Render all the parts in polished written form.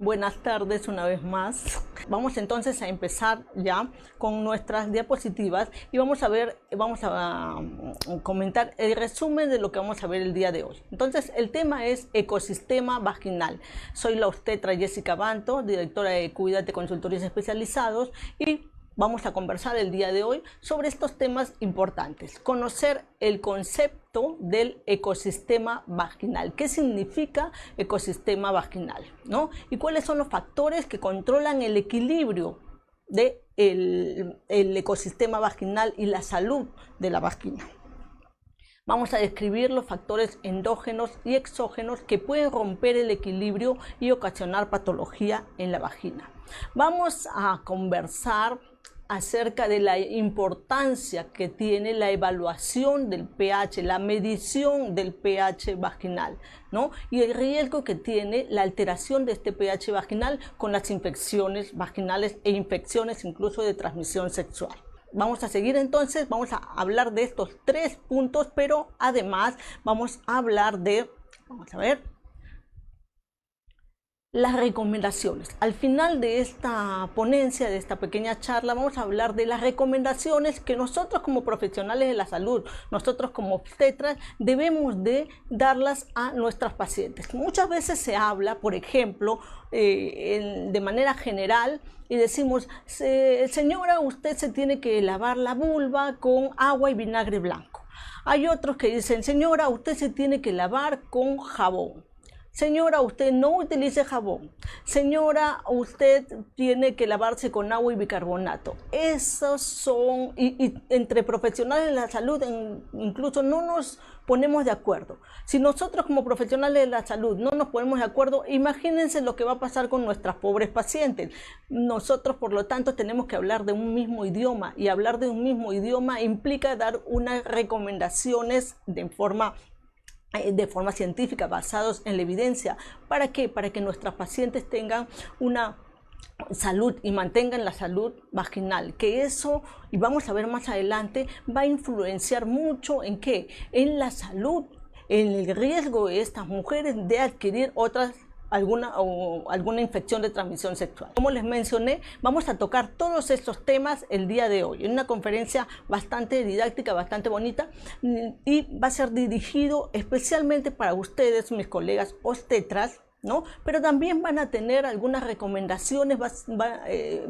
Buenas tardes una vez más. Vamos entonces a empezar ya con nuestras diapositivas y vamos a comentar el resumen de lo que vamos a ver el día de hoy. Entonces el tema es ecosistema vaginal. Soy la obstetra Jessica Banto, directora de Cuídate Consultorios Especializados, y vamos a conversar el día de hoy sobre estos temas importantes. Conocer el concepto del ecosistema vaginal. ¿Qué significa ecosistema vaginal? ¿No? Y cuáles son los factores que controlan el equilibrio del ecosistema vaginal y la salud de la vagina. Vamos a describir los factores endógenos y exógenos que pueden romper el equilibrio y ocasionar patología en la vagina. Vamos a conversar acerca de la importancia que tiene la evaluación del pH, la medición del pH vaginal, ¿no? Y el riesgo que tiene la alteración de este pH vaginal con las infecciones vaginales e infecciones incluso de transmisión sexual. Vamos a seguir entonces, vamos a hablar de estos 3 puntos, pero además vamos a hablar de, las recomendaciones. Al final de esta ponencia, de esta pequeña charla, vamos a hablar de las recomendaciones que nosotros como profesionales de la salud, nosotros como obstetras, debemos de darlas a nuestras pacientes. Muchas veces se habla, por ejemplo, de manera general, y decimos, señora, usted se tiene que lavar la vulva con agua y vinagre blanco. Hay otros que dicen, señora, usted se tiene que lavar con jabón. Señora, usted no utilice jabón. Señora, usted tiene que lavarse con agua y bicarbonato. Esos son, y entre profesionales de la salud incluso no nos ponemos de acuerdo. Si nosotros como profesionales de la salud no nos ponemos de acuerdo, imagínense lo que va a pasar con nuestras pobres pacientes. Nosotros, por lo tanto, tenemos que hablar de un mismo idioma, y hablar de un mismo idioma implica dar unas recomendaciones de forma científica, basados en la evidencia. ¿Para qué? Para que nuestras pacientes tengan una salud y mantengan la salud vaginal, que eso, y vamos a ver más adelante, va a influenciar mucho en qué, en la salud, en el riesgo de estas mujeres de adquirir alguna infección de transmisión sexual. Como les mencioné, vamos a tocar todos estos temas el día de hoy en una conferencia bastante didáctica, bastante bonita, y va a ser dirigido especialmente para ustedes, mis colegas obstetras, ¿no? Pero también van a tener algunas recomendaciones,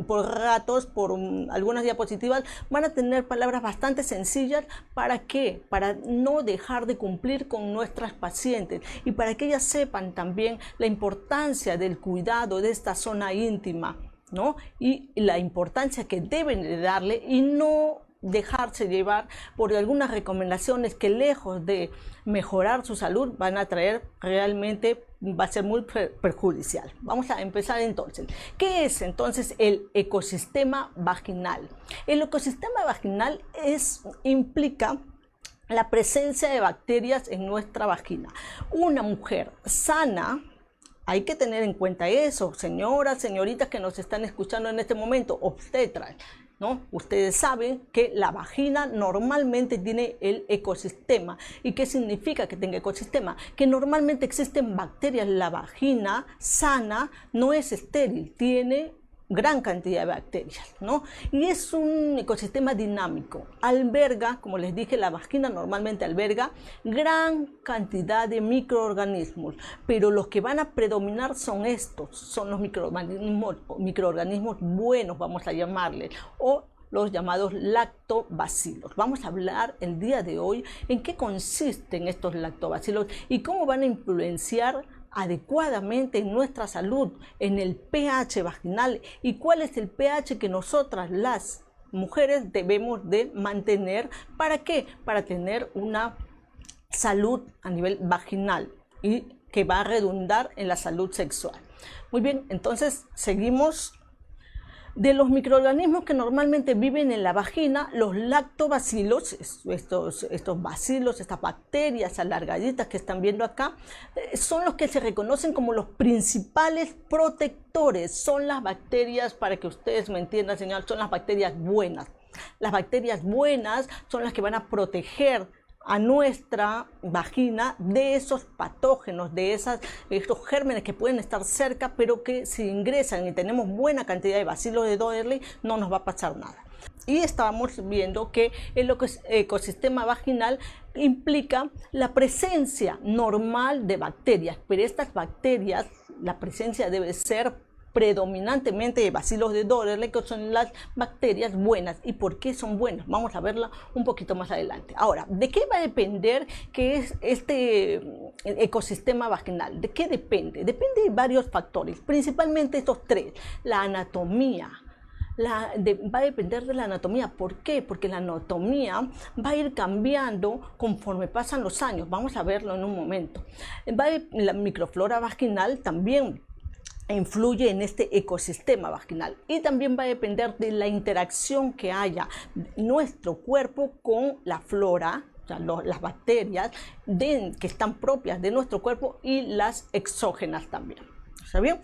por ratos, por algunas diapositivas, van a tener palabras bastante sencillas. ¿Para qué? Para no dejar de cumplir con nuestras pacientes y para que ellas sepan también la importancia del cuidado de esta zona íntima, ¿no? Y la importancia que deben de darle y no dejarse llevar por algunas recomendaciones que, lejos de mejorar su salud, van a traer realmente, va a ser muy perjudicial. Vamos a empezar entonces. ¿Qué es entonces el ecosistema vaginal? El ecosistema vaginal implica la presencia de bacterias en nuestra vagina. Una mujer sana, hay que tener en cuenta eso, señoras, señoritas que nos están escuchando en este momento, obstetras, ¿no? Ustedes saben que la vagina normalmente tiene el ecosistema. ¿Y qué significa que tenga ecosistema? Que normalmente existen bacterias. La vagina sana no es estéril, tiene gran cantidad de bacterias, ¿no? Y es un ecosistema dinámico. Alberga, como les dije, la vagina normalmente alberga gran cantidad de microorganismos, pero los que van a predominar son los microorganismos buenos, vamos a llamarles, o los llamados lactobacilos. Vamos a hablar el día de hoy en qué consisten estos lactobacilos y cómo van a influenciar adecuadamente en nuestra salud, en el pH vaginal, y cuál es el pH que nosotras las mujeres debemos de mantener. ¿Para qué? Para tener una salud a nivel vaginal y que va a redundar en la salud sexual. Muy bien, entonces seguimos. De los microorganismos que normalmente viven en la vagina, los lactobacilos, estos bacilos, estas bacterias alargaditas que están viendo acá, son los que se reconocen como los principales protectores. Son las bacterias, para que ustedes me entiendan, señor, son las bacterias buenas. Las bacterias buenas son las que van a proteger a nuestra vagina de esos patógenos, de esos gérmenes que pueden estar cerca, pero que si ingresan y tenemos buena cantidad de bacilos de Doherty, no nos va a pasar nada. Y estábamos viendo que el ecosistema vaginal implica la presencia normal de bacterias, pero estas bacterias, la presencia debe ser predominantemente de bacilos de Doherty, que son las bacterias buenas. ¿Y por qué son buenas? Vamos a verla un poquito más adelante. Ahora, ¿de qué va a depender qué es este ecosistema vaginal? ¿De qué depende? Depende de varios factores, principalmente estos tres: la anatomía. Va a depender de la anatomía. ¿Por qué? Porque la anatomía va a ir cambiando conforme pasan los años. Vamos a verlo en un momento. La microflora vaginal también influye en este ecosistema vaginal, y también va a depender de la interacción que haya nuestro cuerpo con la flora, o sea, las bacterias que están propias de nuestro cuerpo, y las exógenas también. ¿Está bien?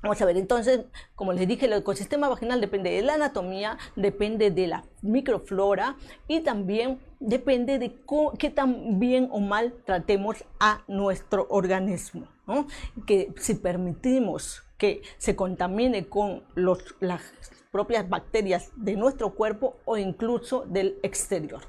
Vamos a ver, entonces, como les dije, el ecosistema vaginal depende de la anatomía, depende de la microflora, y también depende de qué tan bien o mal tratemos a nuestro organismo, ¿no? Que si permitimos que se contamine con las propias bacterias de nuestro cuerpo o incluso del exterior.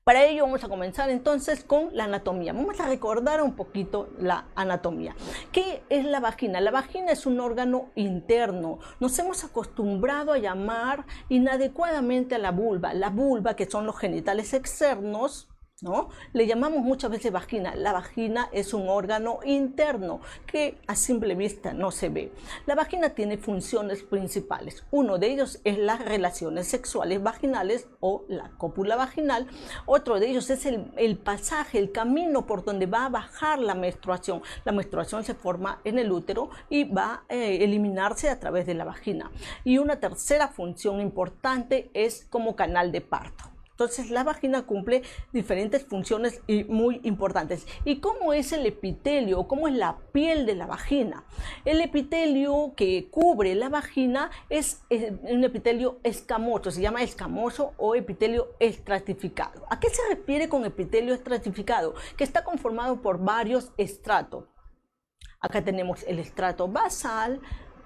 Para ello vamos a comenzar entonces con la anatomía. Vamos a recordar un poquito la anatomía. ¿Qué es la vagina? La vagina es un órgano interno. Nos hemos acostumbrado a llamar inadecuadamente a la vulva, que son los genitales externos, ¿no? Le llamamos muchas veces vagina. La vagina es un órgano interno que a simple vista no se ve. La vagina tiene funciones principales. Uno de ellos es las relaciones sexuales vaginales o la cópula vaginal. Otro de ellos es el pasaje, el camino por donde va a bajar la menstruación. La menstruación se forma en el útero y va a eliminarse a través de la vagina. Y una tercera función importante es como canal de parto. Entonces la vagina cumple diferentes funciones y muy importantes. ¿Y cómo es el epitelio? ¿Cómo es la piel de la vagina? El epitelio que cubre la vagina es un epitelio escamoso, se llama escamoso o epitelio estratificado. ¿A qué se refiere con epitelio estratificado? Que está conformado por varios estratos. Acá tenemos el estrato basal.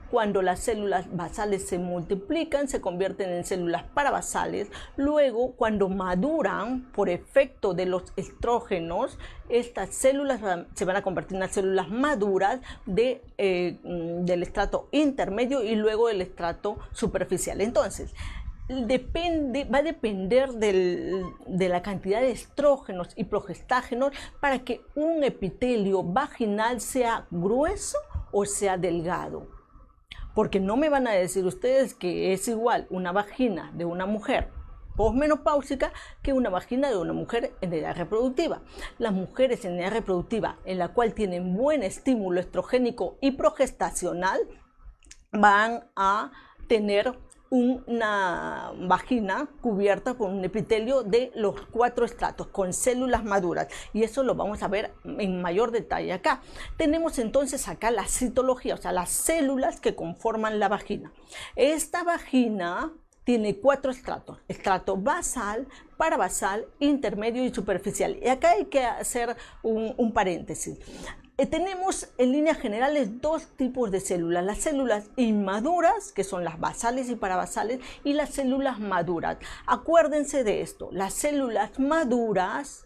Cuando las células basales se multiplican, se convierten en células parabasales. Luego, cuando maduran por efecto de los estrógenos, estas células se van a convertir en células maduras del estrato intermedio y luego del estrato superficial. Entonces, va a depender de la cantidad de estrógenos y progestágenos para que un epitelio vaginal sea grueso o sea delgado. Porque no me van a decir ustedes que es igual una vagina de una mujer posmenopáusica que una vagina de una mujer en edad reproductiva. Las mujeres en edad reproductiva, en la cual tienen buen estímulo estrogénico y progestacional, van a tener una vagina cubierta por un epitelio de los 4 estratos con células maduras, y eso lo vamos a ver en mayor detalle acá. Tenemos entonces acá la citología, o sea, las células que conforman la vagina. Esta vagina tiene 4 estratos: estrato basal, parabasal, intermedio y superficial. Y acá hay que hacer un paréntesis. Tenemos en líneas generales 2 tipos de células: las células inmaduras, que son las basales y parabasales, y las células maduras. Acuérdense de esto: las células maduras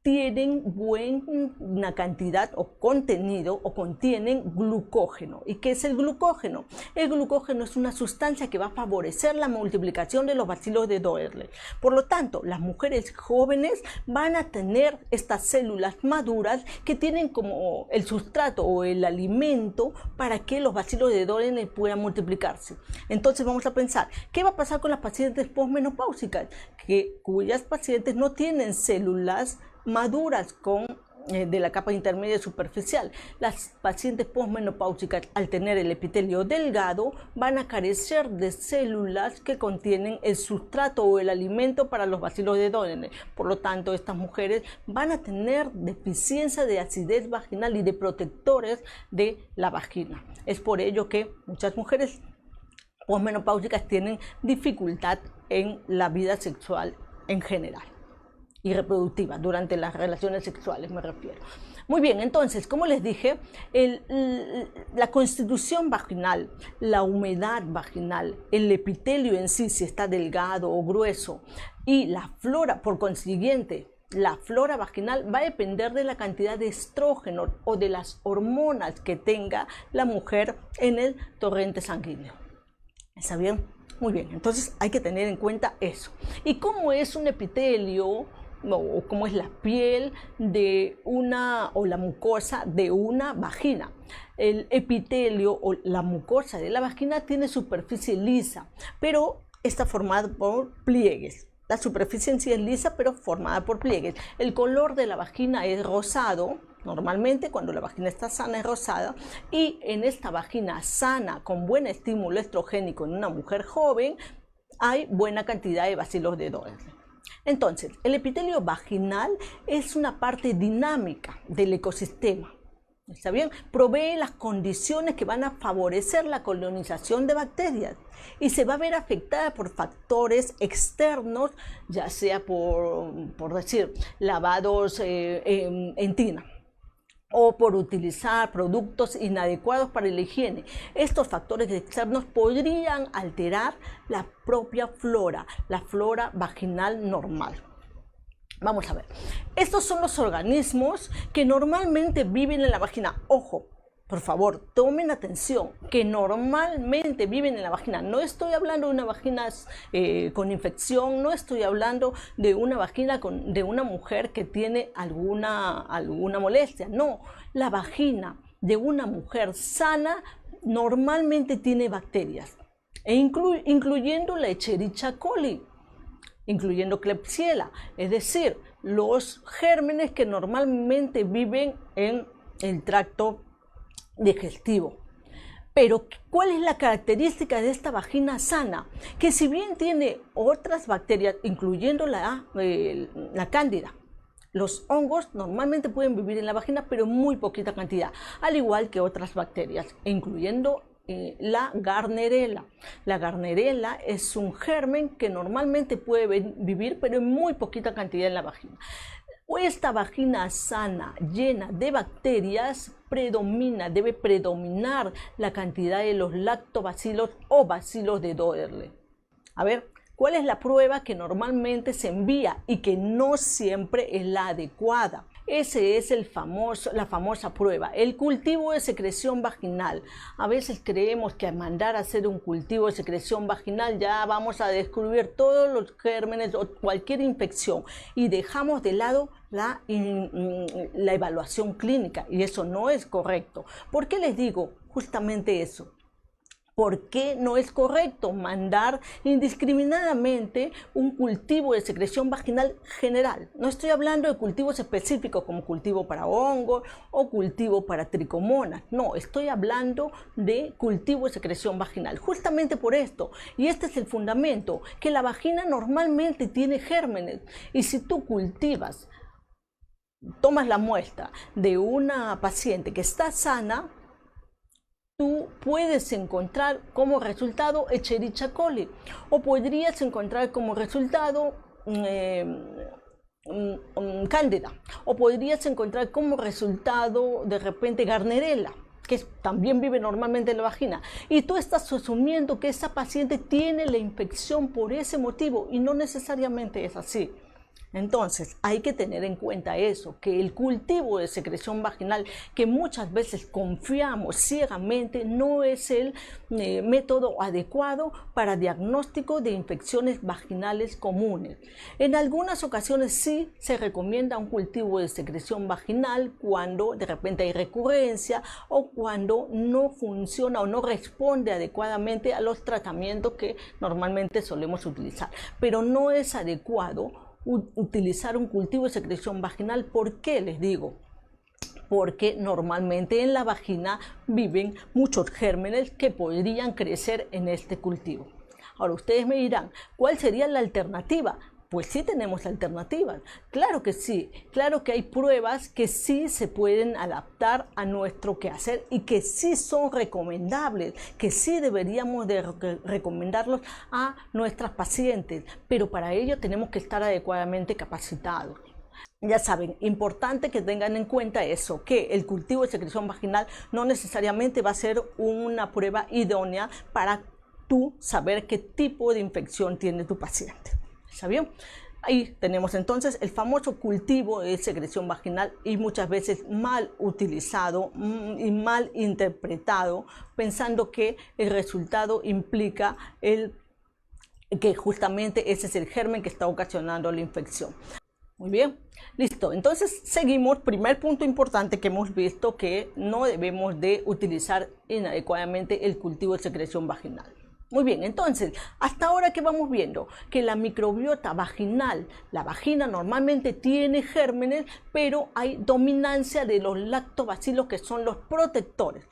tienen buena cantidad o contenido o contienen glucógeno. ¿Y qué es el glucógeno? El glucógeno es una sustancia que va a favorecer la multiplicación de los bacilos de Doherty. Por lo tanto, las mujeres jóvenes van a tener estas células maduras que tienen como el sustrato o el alimento para que los bacilos de Doherty puedan multiplicarse. Entonces vamos a pensar, ¿qué va a pasar con las pacientes posmenopáusicas? Cuyas pacientes no tienen células maduras de la capa intermedia superficial. Las pacientes posmenopáusicas, al tener el epitelio delgado, van a carecer de células que contienen el sustrato o el alimento para los bacilos de Doherty. Por lo tanto, estas mujeres van a tener deficiencia de acidez vaginal y de protectores de la vagina. Es por ello que muchas mujeres posmenopáusicas tienen dificultad en la vida sexual en general. y reproductiva, durante las relaciones sexuales me refiero. Muy bien, entonces, como les dije, la constitución vaginal, la humedad vaginal, el epitelio en sí, si está delgado o grueso, y la flora, por consiguiente, la flora vaginal va a depender de la cantidad de estrógeno o de las hormonas que tenga la mujer en el torrente sanguíneo. ¿Está bien? Muy bien, entonces hay que tener en cuenta eso. ¿Y cómo es un epitelio o cómo es la piel de una o la mucosa de una vagina? El epitelio o la mucosa de la vagina tiene superficie lisa, pero está formada por pliegues. La superficie en sí es lisa, pero formada por pliegues. El color de la vagina es rosado. Normalmente cuando la vagina está sana es rosada, y en esta vagina sana con buen estímulo estrogénico en una mujer joven hay buena cantidad de bacilos de Doherty. Entonces, el epitelio vaginal es una parte dinámica del ecosistema. ¿Está bien? Provee las condiciones que van a favorecer la colonización de bacterias y se va a ver afectada por factores externos, ya sea por decir, lavados en tina, o por utilizar productos inadecuados para la higiene. Estos factores externos podrían alterar la propia flora, la flora vaginal normal. Vamos a ver, estos son los organismos que normalmente viven en la vagina. Ojo, por favor, tomen atención, que normalmente viven en la vagina. No estoy hablando de una vagina con infección, no estoy hablando de una vagina de una mujer que tiene alguna molestia. No, la vagina de una mujer sana normalmente tiene bacterias, incluyendo la Escherichia coli, incluyendo Klebsiella, es decir, los gérmenes que normalmente viven en el tracto digestivo. Pero, ¿cuál es la característica de esta vagina sana? Que si bien tiene otras bacterias, incluyendo la cándida, los hongos normalmente pueden vivir en la vagina, pero en muy poquita cantidad, al igual que otras bacterias, incluyendo la Gardnerella. La Gardnerella es un germen que normalmente puede vivir, pero en muy poquita cantidad en la vagina. Esta vagina sana, llena de bacterias, debe predominar la cantidad de los lactobacilos o bacilos de Doherty. A ver, ¿cuál es la prueba que normalmente se envía y que no siempre es la adecuada? Ese es la famosa prueba, el cultivo de secreción vaginal. A veces creemos que al mandar a hacer un cultivo de secreción vaginal ya vamos a descubrir todos los gérmenes o cualquier infección y dejamos de lado la evaluación clínica, y eso no es correcto. ¿Por qué les digo justamente eso? ¿Por qué no es correcto mandar indiscriminadamente un cultivo de secreción vaginal general? No estoy hablando de cultivos específicos como cultivo para hongos o cultivo para tricomonas. No, estoy hablando de cultivo de secreción vaginal. Justamente por esto, y este es el fundamento, que la vagina normalmente tiene gérmenes. Y si tú tomas la muestra de una paciente que está sana, tú puedes encontrar como resultado Escherichia coli, o podrías encontrar como resultado Cándida, o podrías encontrar como resultado de repente Gardnerella, que también vive normalmente en la vagina, y tú estás asumiendo que esa paciente tiene la infección por ese motivo, y no necesariamente es así. Entonces hay que tener en cuenta eso, que el cultivo de secreción vaginal, que muchas veces confiamos ciegamente, no es el método adecuado para diagnóstico de infecciones vaginales comunes. En algunas ocasiones sí se recomienda un cultivo de secreción vaginal cuando de repente hay recurrencia o cuando no funciona o no responde adecuadamente a los tratamientos que normalmente solemos utilizar, pero no es adecuado utilizar un cultivo de secreción vaginal. ¿Por qué les digo? Porque normalmente en la vagina viven muchos gérmenes que podrían crecer en este cultivo. Ahora ustedes me dirán, ¿cuál sería la alternativa? Pues sí tenemos alternativas, claro que sí, claro que hay pruebas que sí se pueden adaptar a nuestro quehacer y que sí son recomendables, que sí deberíamos de recomendarlos a nuestras pacientes, pero para ello tenemos que estar adecuadamente capacitados. Ya saben, importante que tengan en cuenta eso, que el cultivo de secreción vaginal no necesariamente va a ser una prueba idónea para tú saber qué tipo de infección tiene tu paciente. ¿Está bien? Ahí tenemos entonces el famoso cultivo de secreción vaginal y muchas veces mal utilizado y mal interpretado, pensando que el resultado implica que justamente ese es el germen que está ocasionando la infección. Muy bien, listo. Entonces seguimos. Primer punto importante que hemos visto, que no debemos de utilizar inadecuadamente el cultivo de secreción vaginal. Muy bien, entonces, hasta ahora que vamos viendo que la microbiota vaginal, la vagina normalmente tiene gérmenes, pero hay dominancia de los lactobacilos que son los protectores.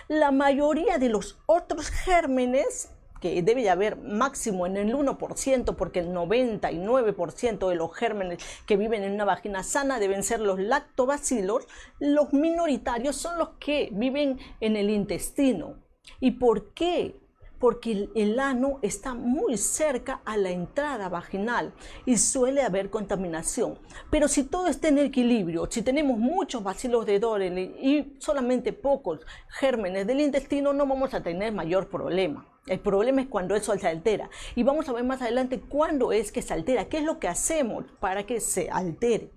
La mayoría de los otros gérmenes, que debe haber máximo en el 1%, porque el 99% de los gérmenes que viven en una vagina sana deben ser los lactobacilos, los minoritarios son los que viven en el intestino. ¿Y por qué? Porque el ano está muy cerca a la entrada vaginal y suele haber contaminación. Pero si todo está en equilibrio, si tenemos muchos bacilos de Doyle y solamente pocos gérmenes del intestino, no vamos a tener mayor problema. El problema es cuando eso se altera. Y vamos a ver más adelante cuándo es que se altera, qué es lo que hacemos para que se altere.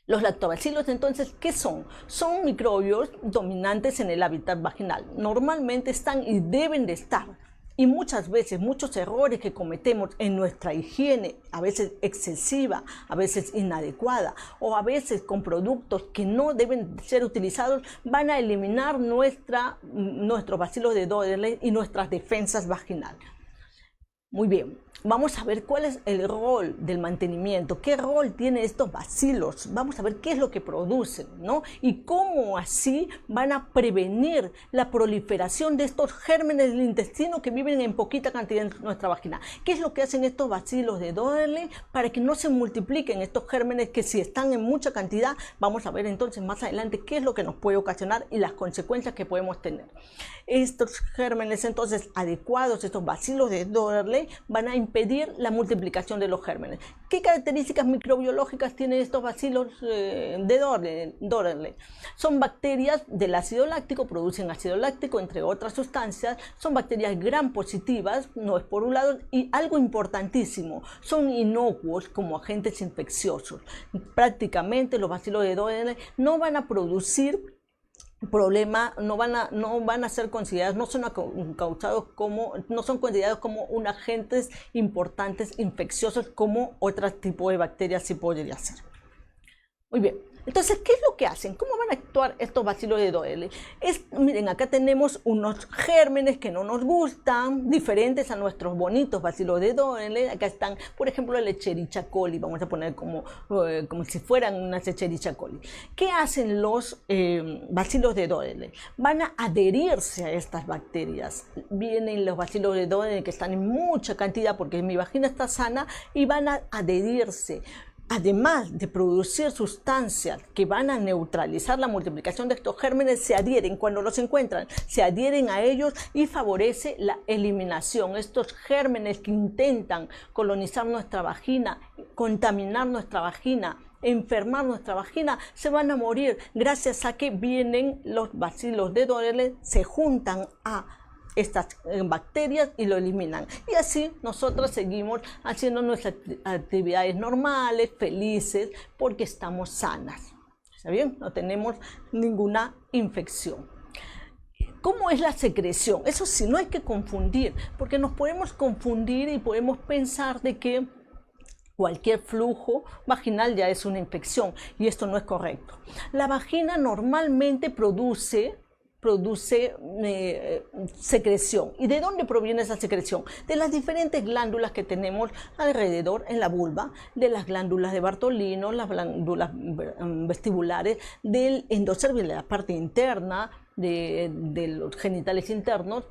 Los lactobacilos, entonces, ¿qué son? Son microbios dominantes en el hábitat vaginal. Normalmente están y deben de estar. Y muchas veces, muchos errores que cometemos en nuestra higiene, a veces excesiva, a veces inadecuada, o a veces con productos que no deben ser utilizados, van a eliminar nuestros bacilos de Doyle y nuestras defensas vaginales. Muy bien, vamos a ver cuál es el rol del mantenimiento, qué rol tienen estos bacilos, vamos a ver qué es lo que producen, ¿no? Y cómo así van a prevenir la proliferación de estos gérmenes del intestino que viven en poquita cantidad en nuestra vagina. ¿Qué es lo que hacen estos bacilos de Doyle para que no se multipliquen estos gérmenes que si están en mucha cantidad? Vamos a ver entonces más adelante qué es lo que nos puede ocasionar y las consecuencias que podemos tener. Estos gérmenes entonces adecuados, estos bacilos de Doyle, van a impedir la multiplicación de los gérmenes. ¿Qué características microbiológicas tienen estos bacilos de Doyle? Son bacterias del ácido láctico, producen ácido láctico, entre otras sustancias. Son bacterias gram positivas, no es por un lado, y algo importantísimo, son inocuos como agentes infecciosos. Prácticamente los bacilos de Doyle no van a producir problema, no van a ser considerados, no son considerados como un agentes importantes infecciosos como otro tipo de bacterias sí podría ser. Muy bien. Entonces, ¿qué es lo que hacen? ¿Cómo van a actuar estos bacilos de Doyle? Miren, acá tenemos unos gérmenes que no nos gustan, diferentes a nuestros bonitos bacilos de Doyle. Acá están, por ejemplo, el Escherichia coli. Vamos a poner como si fueran unas Escherichia coli. ¿Qué hacen los bacilos de Doyle? Van a adherirse a estas bacterias. Vienen los bacilos de Doyle que están en mucha cantidad porque mi vagina está sana y van a adherirse. Además de producir sustancias que van a neutralizar la multiplicación de estos gérmenes, se adhieren, cuando los encuentran, se adhieren a ellos y favorece la eliminación. Estos gérmenes que intentan colonizar nuestra vagina, contaminar nuestra vagina, enfermar nuestra vagina, se van a morir gracias a que vienen los bacilos de Doyle, se juntan a estas bacterias y lo eliminan. Y así nosotros seguimos haciendo nuestras actividades normales, felices, porque estamos sanas. ¿Está bien? No tenemos ninguna infección. ¿Cómo es la secreción? Eso sí, no hay que confundir, porque nos podemos confundir y podemos pensar de que cualquier flujo vaginal ya es una infección, y esto no es correcto. La vagina normalmente produce secreción. ¿Y de dónde proviene esa secreción? De las diferentes glándulas que tenemos alrededor en la vulva, de las glándulas de Bartolino, las glándulas vestibulares, del endocervix, de la parte interna, de los genitales internos,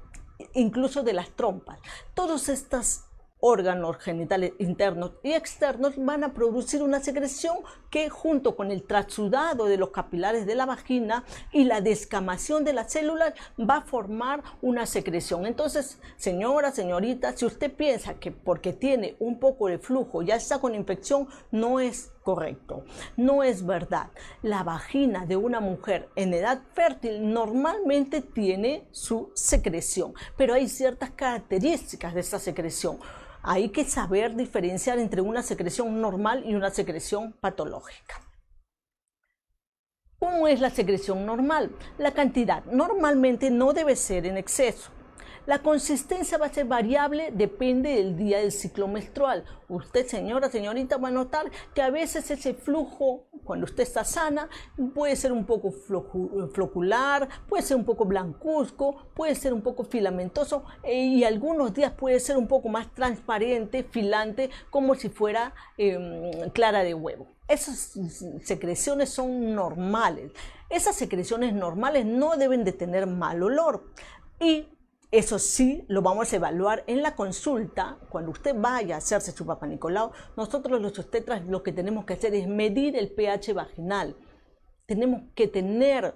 incluso de las trompas. Todas estas órganos genitales internos y externos van a producir una secreción que, junto con el trasudado de los capilares de la vagina y la descamación de las células, va a formar una secreción. Entonces, señora, señorita, si usted piensa que porque tiene un poco de flujo ya está con infección, no es correcto, no es verdad. La vagina de una mujer en edad fértil normalmente tiene su secreción, pero hay ciertas características de esta secreción. Hay que saber diferenciar entre una secreción normal y una secreción patológica. ¿Cómo es la secreción normal? La cantidad normalmente no debe ser en exceso. La consistencia va a ser variable, depende del día del ciclo menstrual. Usted, señora, señorita, va a notar que a veces ese flujo, cuando usted está sana, puede ser un poco flocular, puede ser un poco blancuzco, puede ser un poco filamentoso y algunos días puede ser un poco más transparente, filante, como si fuera clara de huevo. Esas secreciones son normales. Esas secreciones normales no deben de tener mal olor. Y eso sí, lo vamos a evaluar en la consulta. Cuando usted vaya a hacerse su Papá Nicolau, nosotros los obstetras lo que tenemos que hacer es medir el pH vaginal. Tenemos que tener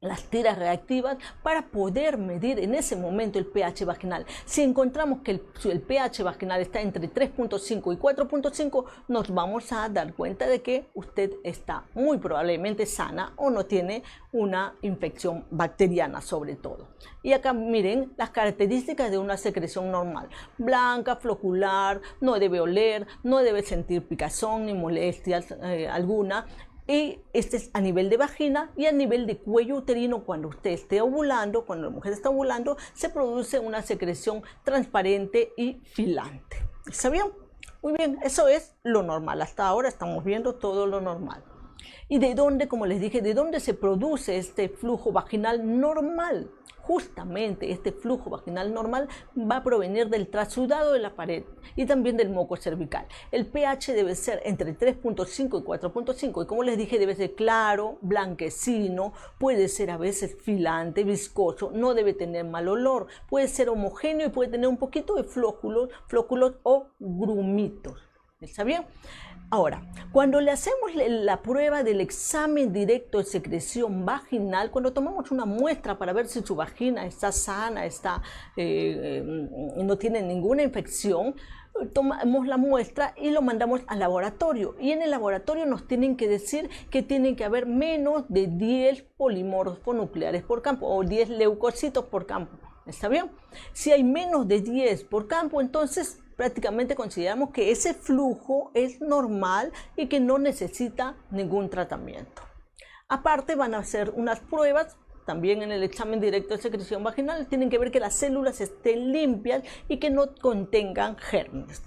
las tiras reactivas para poder medir en ese momento el pH vaginal. Si encontramos que el pH vaginal está entre 3.5 y 4.5, nos vamos a dar cuenta de que usted está muy probablemente sana o no tiene una infección bacteriana sobre todo. Y acá miren las características de una secreción normal. Blanca, flocular, no debe oler, no debe sentir picazón ni molestias alguna. Y este es a nivel de vagina, y a nivel de cuello uterino. Cuando usted esté ovulando, cuando la mujer está ovulando, se produce una secreción transparente y filante. ¿Está bien? Muy bien, eso es lo normal. Hasta ahora estamos viendo todo lo normal. ¿Y de dónde, como les dije, de dónde se produce este flujo vaginal normal? Justamente este flujo vaginal normal va a provenir del trasudado de la pared y también del moco cervical. El pH debe ser entre 3.5 y 4.5 y, como les dije, debe ser claro, blanquecino, puede ser a veces filante, viscoso, no debe tener mal olor, puede ser homogéneo y puede tener un poquito de flóculos o grumitos. ¿Está bien? Ahora, cuando le hacemos la prueba del examen directo de secreción vaginal, cuando tomamos una muestra para ver si su vagina está sana, no tiene ninguna infección, tomamos la muestra y lo mandamos al laboratorio. Y en el laboratorio nos tienen que decir que tienen que haber menos de 10 polimorfos nucleares por campo o 10 leucocitos por campo. ¿Está bien? Si hay menos de 10 por campo, entonces prácticamente consideramos que ese flujo es normal y que no necesita ningún tratamiento. Aparte, van a hacer unas pruebas también en el examen directo de secreción vaginal. Tienen que ver que las células estén limpias y que no contengan gérmenes.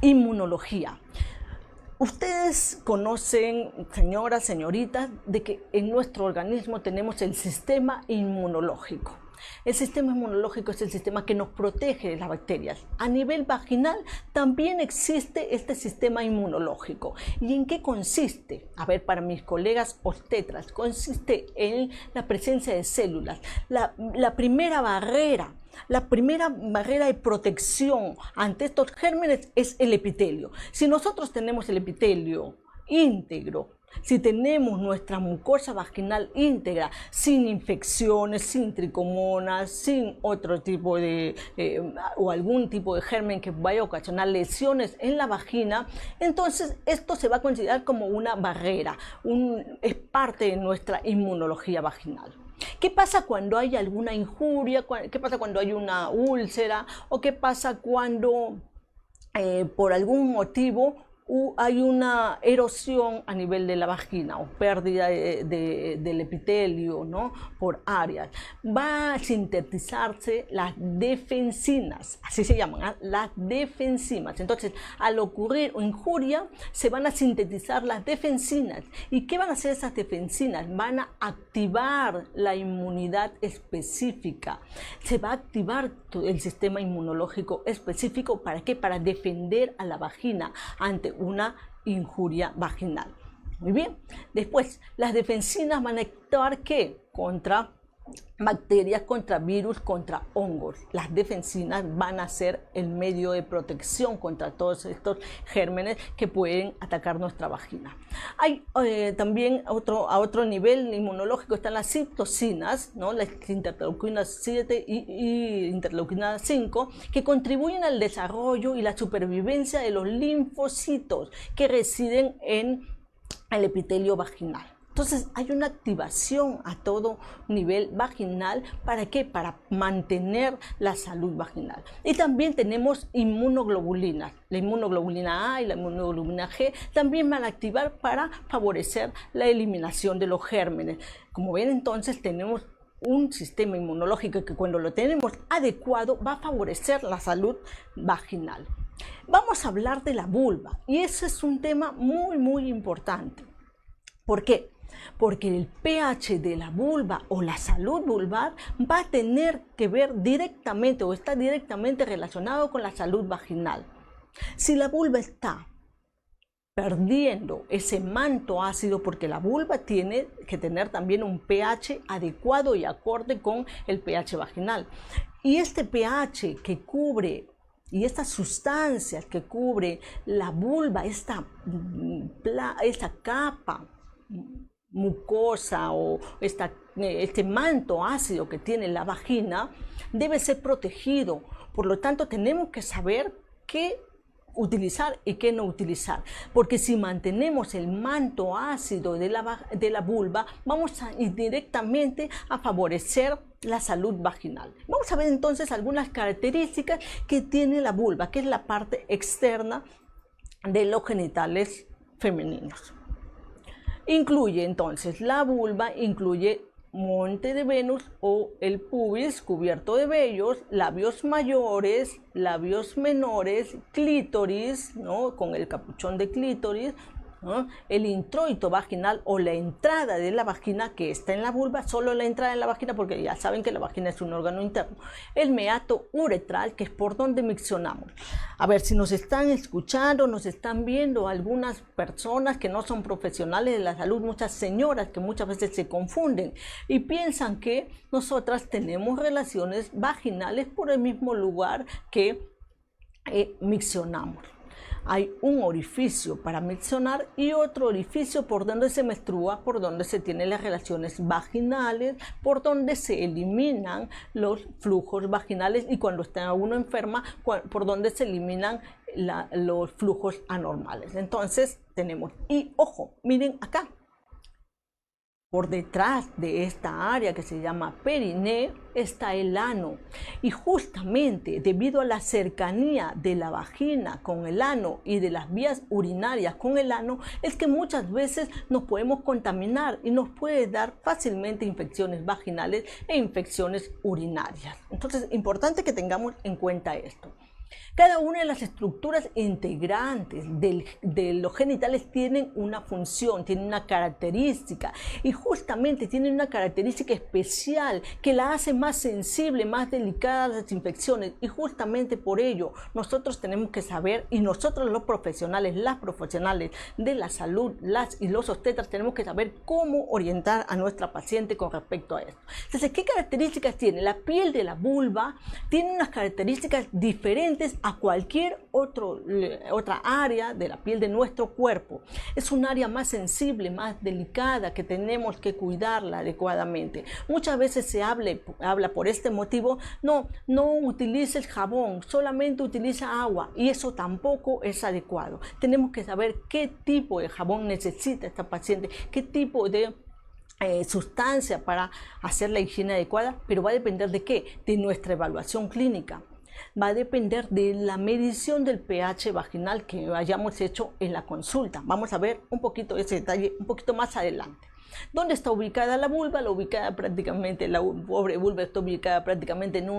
Inmunología. Ustedes conocen, señoras, señoritas, de que en nuestro organismo tenemos el sistema inmunológico. El sistema inmunológico es el sistema que nos protege de las bacterias. A nivel vaginal también existe este sistema inmunológico. ¿Y en qué consiste? A ver, para mis colegas obstetras, consiste en la presencia de células. La primera barrera de protección ante estos gérmenes es el epitelio. Si nosotros tenemos el epitelio íntegro, si tenemos nuestra mucosa vaginal íntegra, sin infecciones, sin tricomonas, sin otro tipo o algún tipo de germen que vaya a ocasionar lesiones en la vagina, entonces esto se va a considerar como una barrera, es parte de nuestra inmunología vaginal. ¿Qué pasa cuando hay alguna injuria? ¿Qué pasa cuando hay una úlcera? ¿O qué pasa cuando por algún motivo hay una erosión a nivel de la vagina o pérdida del epitelio, ¿no? Por áreas? Va a sintetizarse las defensinas, así se llaman, las defensinas. Entonces, al ocurrir injuria, se van a sintetizar las defensinas. ¿Y qué van a hacer esas defensinas? Van a activar la inmunidad específica. Se va a activar el sistema inmunológico específico. ¿Para qué? Para defender a la vagina ante una injuria vaginal. Muy bien. Después, las defensinas van a actuar ¿qué? Contra bacterias, contra virus, contra hongos. Las defensinas van a ser el medio de protección contra todos estos gérmenes que pueden atacar nuestra vagina. Hay también a otro nivel inmunológico están las citocinas, ¿no? Las interleuquinas 7 y interleuquina 5, que contribuyen al desarrollo y la supervivencia de los linfocitos que residen en el epitelio vaginal. Entonces hay una activación a todo nivel vaginal. ¿Para qué? Para mantener la salud vaginal. Y también tenemos inmunoglobulinas. La inmunoglobulina A y la inmunoglobulina G también van a activar para favorecer la eliminación de los gérmenes. Como ven, entonces tenemos un sistema inmunológico que cuando lo tenemos adecuado va a favorecer la salud vaginal. Vamos a hablar de la vulva y ese es un tema muy importante. ¿Por qué? Porque el pH de la vulva o la salud vulvar va a tener que ver directamente o está directamente relacionado con la salud vaginal. Si la vulva está perdiendo ese manto ácido, porque la vulva tiene que tener también un pH adecuado y acorde con el pH vaginal. Y este pH que cubre y estas sustancias que cubre la vulva, esta capa mucosa o este manto ácido que tiene la vagina, debe ser protegido. Por lo tanto, tenemos que saber qué utilizar y qué no utilizar, porque si mantenemos el manto ácido de la vulva, vamos a indirectamente a favorecer la salud vaginal. Vamos a ver entonces algunas características que tiene la vulva, que es la parte externa de los genitales femeninos. Incluye entonces la vulva, incluye monte de Venus o el pubis cubierto de vellos, labios mayores, labios menores, clítoris, ¿no? Con el capuchón de clítoris, ¿no? El introito vaginal o la entrada de la vagina que está en la vulva, solo la entrada en la vagina porque ya saben que la vagina es un órgano interno. El meato uretral, que es por donde miccionamos. A ver, si nos están escuchando, nos están viendo algunas personas que no son profesionales de la salud, muchas señoras que muchas veces se confunden y piensan que nosotras tenemos relaciones vaginales por el mismo lugar que miccionamos. Hay un orificio para miccionar y otro orificio por donde se menstrua, por donde se tienen las relaciones vaginales, por donde se eliminan los flujos vaginales y cuando está uno enferma, por donde se eliminan los flujos anormales. Entonces tenemos, y ojo, miren acá, por detrás de esta área que se llama perineo está el ano, y justamente debido a la cercanía de la vagina con el ano y de las vías urinarias con el ano es que muchas veces nos podemos contaminar y nos puede dar fácilmente infecciones vaginales e infecciones urinarias. Entonces, importante que tengamos en cuenta esto. Cada una de las estructuras integrantes de los genitales tienen una función, tienen una característica y justamente tienen una característica especial que la hace más sensible, más delicada a las infecciones y justamente por ello nosotros tenemos que saber y nosotros los profesionales, las profesionales de la salud, las y los obstetras tenemos que saber cómo orientar a nuestra paciente con respecto a esto. Entonces, ¿qué características tiene? La piel de la vulva tiene unas características diferentes a cualquier otra área de la piel de nuestro cuerpo. Es un área más sensible, más delicada, que tenemos que cuidarla adecuadamente. Muchas veces se habla por este motivo, no utilices jabón, solamente utiliza agua, y eso tampoco es adecuado. Tenemos que saber qué tipo de jabón necesita esta paciente, qué tipo de sustancia para hacer la higiene adecuada, pero va a depender de qué, de nuestra evaluación clínica. Va a depender de la medición del pH vaginal que hayamos hecho en la consulta. Vamos a ver un poquito ese detalle un poquito más adelante. ¿Dónde está ubicada la vulva? La pobre vulva está ubicada prácticamente en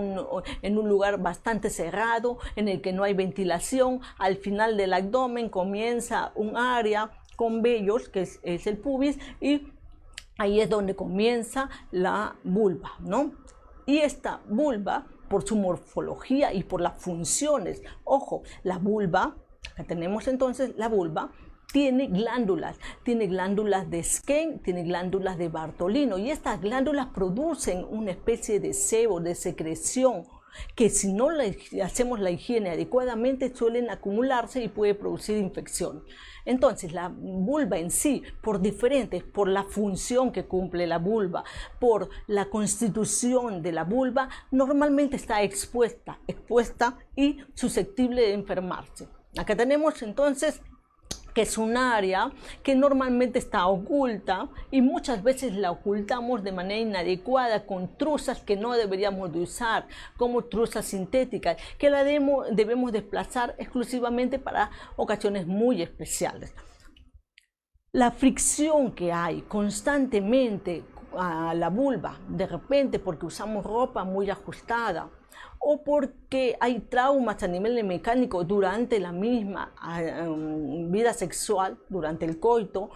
un lugar bastante cerrado, en el que no hay ventilación. Al final del abdomen comienza un área con vellos, que es el pubis, y ahí es donde comienza la vulva, ¿no? Y esta vulva, por su morfología y por las funciones, ojo, la vulva, acá tenemos entonces la vulva, tiene glándulas de Skene, tiene glándulas de Bartolino, y estas glándulas producen una especie de sebo, de secreción, que si no hacemos la higiene adecuadamente suelen acumularse y puede producir infección. Entonces la vulva en sí, por la función que cumple la vulva, por la constitución de la vulva, normalmente está expuesta y susceptible de enfermarse. Acá tenemos entonces que es un área que normalmente está oculta y muchas veces la ocultamos de manera inadecuada con truzas que no deberíamos de usar, como truzas sintéticas, que la debemos desplazar exclusivamente para ocasiones muy especiales. La fricción que hay constantemente a la vulva, de repente porque usamos ropa muy ajustada, o porque hay traumas a nivel mecánico durante la misma vida sexual, durante el coito,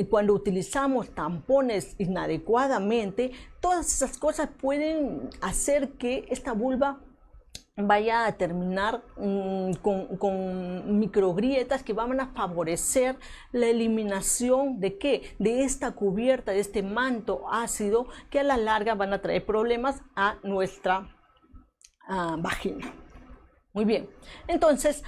cuando utilizamos tampones inadecuadamente, todas esas cosas pueden hacer que esta vulva vaya a terminar con microgrietas que van a favorecer la eliminación de ¿qué? De esta cubierta, de este manto ácido, que a la larga van a traer problemas a nuestra vagina. Muy bien, entonces,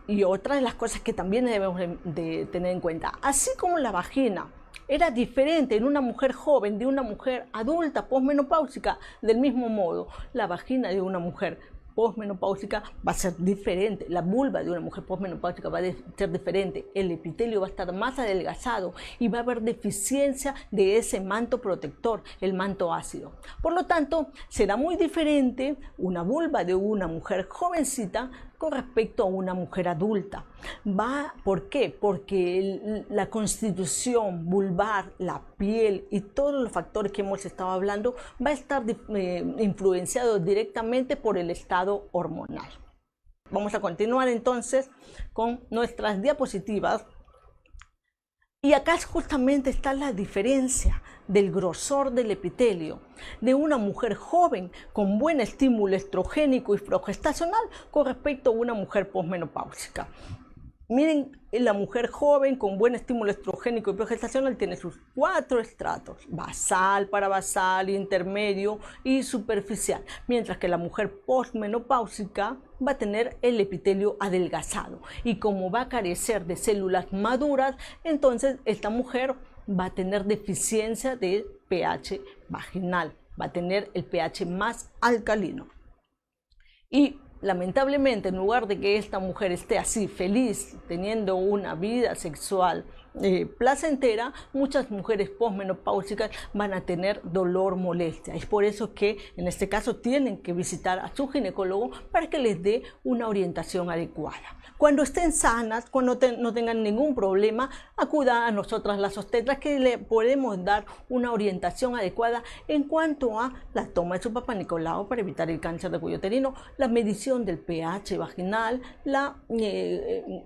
y otra de las cosas que también debemos de tener en cuenta, así como la vagina era diferente en una mujer joven de una mujer adulta posmenopáusica, del mismo modo, la vagina de una mujer posmenopáusica va a ser diferente, la vulva de una mujer posmenopáusica va a ser diferente, el epitelio va a estar más adelgazado y va a haber deficiencia de ese manto protector, el manto ácido. Por lo tanto, será muy diferente una vulva de una mujer jovencita con respecto a una mujer adulta. ¿Por qué? Porque la constitución vulvar, la piel y todos los factores que hemos estado hablando va a estar influenciado directamente por el estado hormonal. Vamos a continuar entonces con nuestras diapositivas. Y acá justamente está la diferencia del grosor del epitelio de una mujer joven con buen estímulo estrogénico y progestacional con respecto a una mujer posmenopáusica. Miren, la mujer joven con buen estímulo estrogénico y progestacional tiene sus 4 estratos: basal, parabasal, intermedio y superficial, mientras que la mujer posmenopáusica va a tener el epitelio adelgazado, y como va a carecer de células maduras, entonces esta mujer va a tener deficiencia de pH vaginal, va a tener el pH más alcalino. Y lamentablemente, en lugar de que esta mujer esté así feliz teniendo una vida sexual placentera, muchas mujeres posmenopáusicas van a tener dolor, molestia. Es por eso que en este caso tienen que visitar a su ginecólogo para que les dé una orientación adecuada. Cuando estén sanas, cuando no tengan ningún problema, acuda a nosotras las obstetras, que le podemos dar una orientación adecuada en cuanto a la toma de su Papá Nicolau para evitar el cáncer de cuello uterino, la medición del pH vaginal, la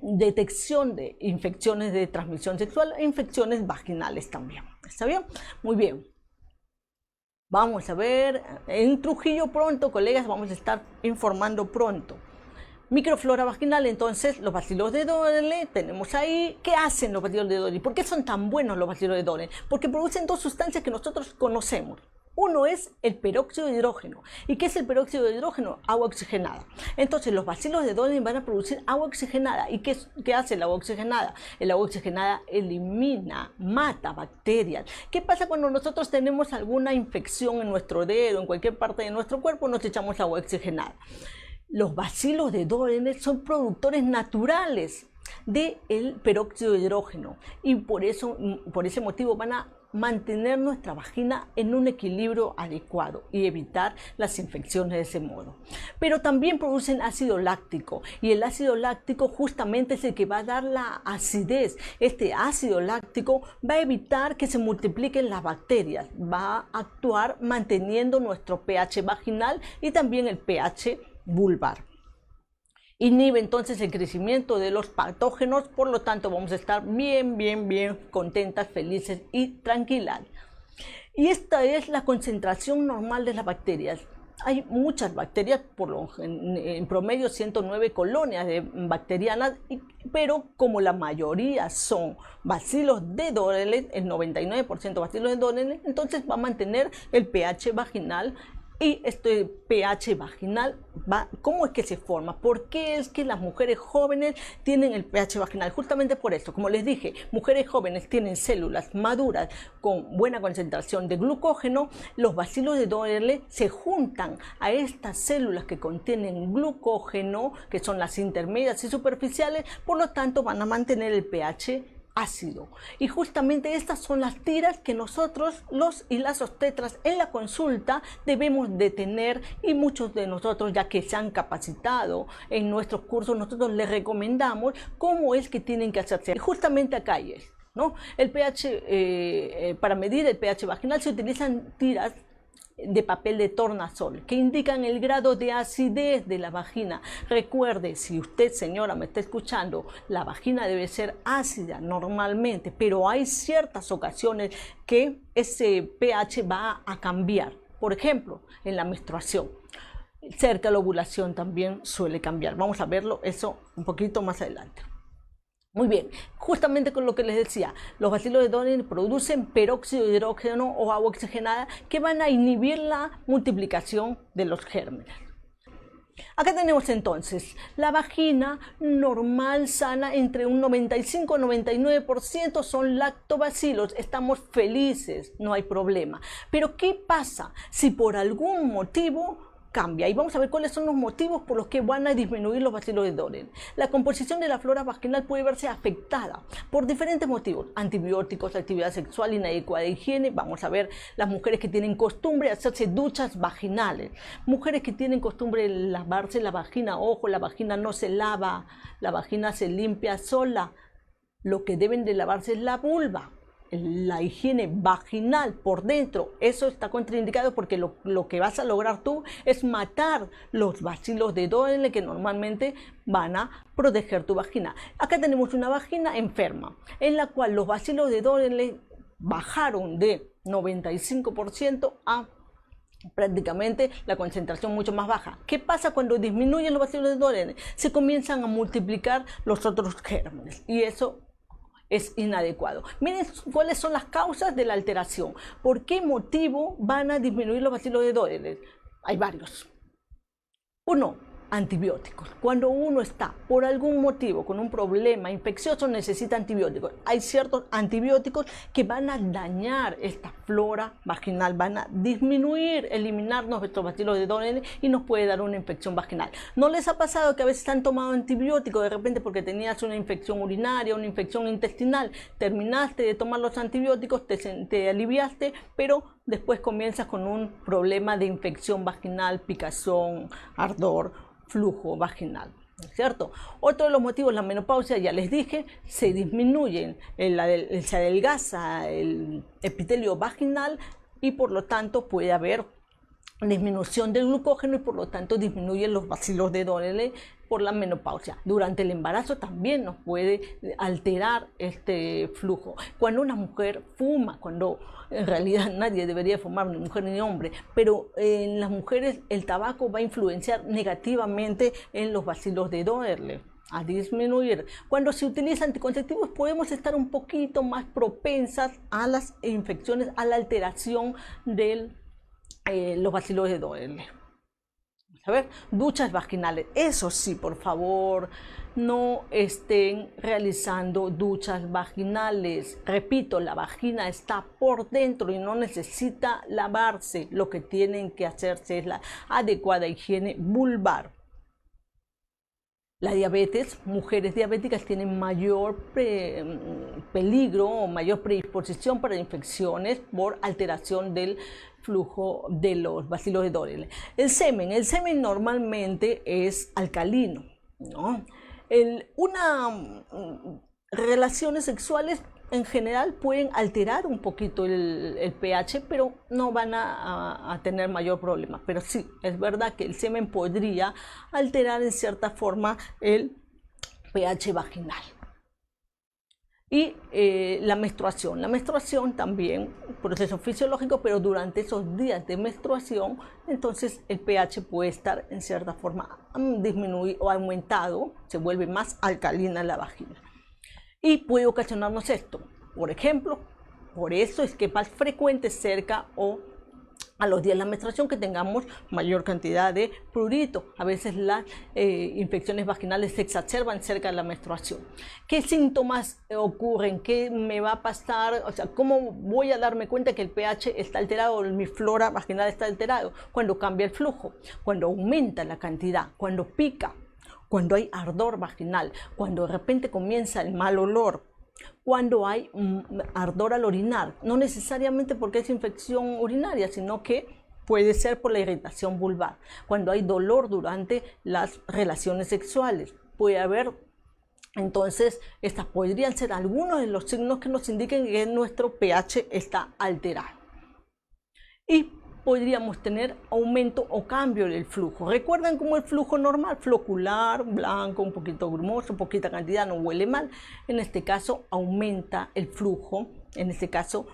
detección de infecciones de transmisión sexual e infecciones vaginales también. ¿Está bien? Muy bien. Vamos a ver, en Trujillo pronto, colegas, vamos a estar informando pronto. Microflora vaginal, entonces los bacilos de Doyle tenemos ahí. ¿Qué hacen los bacilos de Doyle? ¿Por qué son tan buenos los bacilos de Doyle? Porque producen 2 sustancias que nosotros conocemos. Uno es el peróxido de hidrógeno. ¿Y qué es el peróxido de hidrógeno? Agua oxigenada. Entonces los bacilos de Doyle van a producir agua oxigenada. ¿Y qué hace el agua oxigenada? El agua oxigenada elimina, mata bacterias. ¿Qué pasa cuando nosotros tenemos alguna infección en nuestro dedo, en cualquier parte de nuestro cuerpo? Nos echamos agua oxigenada. Los bacilos de Doyle son productores naturales del peróxido de hidrógeno, y por ese motivo van a mantener nuestra vagina en un equilibrio adecuado y evitar las infecciones de ese modo. Pero también producen ácido láctico, y el ácido láctico justamente es el que va a dar la acidez. Este ácido láctico va a evitar que se multipliquen las bacterias, va a actuar manteniendo nuestro pH vaginal y también el pH vulvar. Inhibe entonces el crecimiento de los patógenos, por lo tanto vamos a estar bien contentas, felices y tranquilas. Y esta es la concentración normal de las bacterias. hay muchas bacterias, en promedio 109 colonias bacterianas, pero como la mayoría son bacilos de Dohlenz, el 99% bacilos de Dohlenz, entonces va a mantener el pH vaginal. Y este pH vaginal, ¿cómo es que se forma? ¿Por qué es que las mujeres jóvenes tienen el pH vaginal? Justamente por esto, como les dije, mujeres jóvenes tienen células maduras con buena concentración de glucógeno, los bacilos de Dohlenz se juntan a estas células que contienen glucógeno, que son las intermedias y superficiales, por lo tanto van a mantener el pH ácido. Y justamente estas son las tiras que nosotros, los y las obstetras en la consulta debemos de tener, y muchos de nosotros, ya que se han capacitado en nuestros cursos, nosotros les recomendamos cómo es que tienen que hacerse. Y justamente acá hay esto, ¿no? El pH, para medir el pH vaginal se utilizan tiras de papel de tornasol que indican el grado de acidez de la vagina. Recuerde, si usted, señora, me está escuchando, la vagina debe ser ácida normalmente, pero hay ciertas ocasiones que ese pH va a cambiar. Por ejemplo, en la menstruación, cerca de la ovulación también suele cambiar. Vamos a verlo eso un poquito más adelante. Muy bien, justamente con lo que les decía, los bacilos de Dohlenz producen peróxido de hidrógeno o agua oxigenada que van a inhibir la multiplicación de los gérmenes. Acá tenemos entonces la vagina normal, sana, entre un 95 y 99% son lactobacilos. Estamos felices, no hay problema. Pero ¿qué pasa si por algún motivo cambia? Y vamos a ver cuáles son los motivos por los que van a disminuir los bacilos de Dohlenz. La composición de la flora vaginal puede verse afectada por diferentes motivos: antibióticos, actividad sexual inadecuada de higiene. Vamos a ver las mujeres que tienen costumbre de hacerse duchas vaginales, mujeres que tienen costumbre de lavarse la vagina. Ojo, la vagina no se lava, la vagina se limpia sola. Lo que deben de lavarse es la vulva. La higiene vaginal por dentro, eso está contraindicado, porque lo que vas a lograr tú es matar los bacilos de Dohlenz que normalmente van a proteger tu vagina. Acá tenemos una vagina enferma, en la cual los bacilos de Dohlenz bajaron de 95% a prácticamente la concentración mucho más baja. ¿Qué pasa cuando disminuyen los bacilos de Dohlenz? Se comienzan a multiplicar los otros gérmenes, y eso es inadecuado. Miren cuáles son las causas de la alteración. ¿Por qué motivo van a disminuir los bacilos de Dohlenz? Hay varios. Uno, antibióticos. Cuando uno está por algún motivo con un problema infeccioso, necesita antibióticos. Hay ciertos antibióticos que van a dañar esta flora vaginal, van a disminuir, eliminar nuestros bacilos de Dohlenz y nos puede dar una infección vaginal. ¿No les ha pasado que a veces han tomado antibióticos de repente porque tenías una infección urinaria, una infección intestinal? Terminaste de tomar los antibióticos, te aliviaste, pero después comienzas con un problema de infección vaginal, picazón, ardor, flujo vaginal, ¿cierto? Otro de los motivos, la menopausia, ya les dije, se disminuye, se adelgaza el epitelio vaginal y por lo tanto puede haber disminución del glucógeno y por lo tanto disminuyen los bacilos de Dohlenz por la menopausia. Durante el embarazo también nos puede alterar este flujo. Cuando una mujer fuma, cuando en realidad nadie debería fumar, ni mujer ni hombre, pero en las mujeres el tabaco va a influenciar negativamente en los bacilos de Dohlenz, a disminuir. Cuando se utiliza anticonceptivos podemos estar un poquito más propensas a las infecciones, a la alteración de los bacilos de Dohlenz. A ver, duchas vaginales. Eso sí, por favor, no estén realizando duchas vaginales. Repito, la vagina está por dentro y no necesita lavarse. Lo que tienen que hacerse es la adecuada higiene vulvar. La diabetes, mujeres diabéticas tienen mayor peligro o mayor predisposición para infecciones por alteración del flujo de los bacilos de Dohlenz. El semen normalmente es alcalino, ¿no? Relaciones sexuales en general pueden alterar un poquito el pH, pero no van a tener mayor problema. Pero sí, es verdad que el semen podría alterar en cierta forma el pH vaginal. Y la menstruación. La menstruación también, proceso fisiológico, pero durante esos días de menstruación, entonces el pH puede estar en cierta forma disminuido o aumentado, se vuelve más alcalina la vagina. Y puede ocasionarnos esto. Por ejemplo, por eso es que es más frecuente cerca o a los días de la menstruación que tengamos mayor cantidad de prurito. A veces las infecciones vaginales se exacerban cerca de la menstruación. ¿Qué síntomas ocurren? ¿Qué me va a pasar? O sea, ¿cómo voy a darme cuenta que el pH está alterado o mi flora vaginal está alterado? Cuando cambia el flujo, cuando aumenta la cantidad, cuando pica, cuando hay ardor vaginal, cuando de repente comienza el mal olor, cuando hay ardor al orinar, no necesariamente porque es infección urinaria, sino que puede ser por la irritación vulvar, cuando hay dolor durante las relaciones sexuales, puede haber, entonces estas podrían ser algunos de los signos que nos indiquen que nuestro pH está alterado. Y podríamos tener aumento o cambio del flujo. Recuerden como el flujo normal, flocular, blanco, un poquito grumoso, poquita cantidad, no huele mal. En este caso aumenta el flujo, en este caso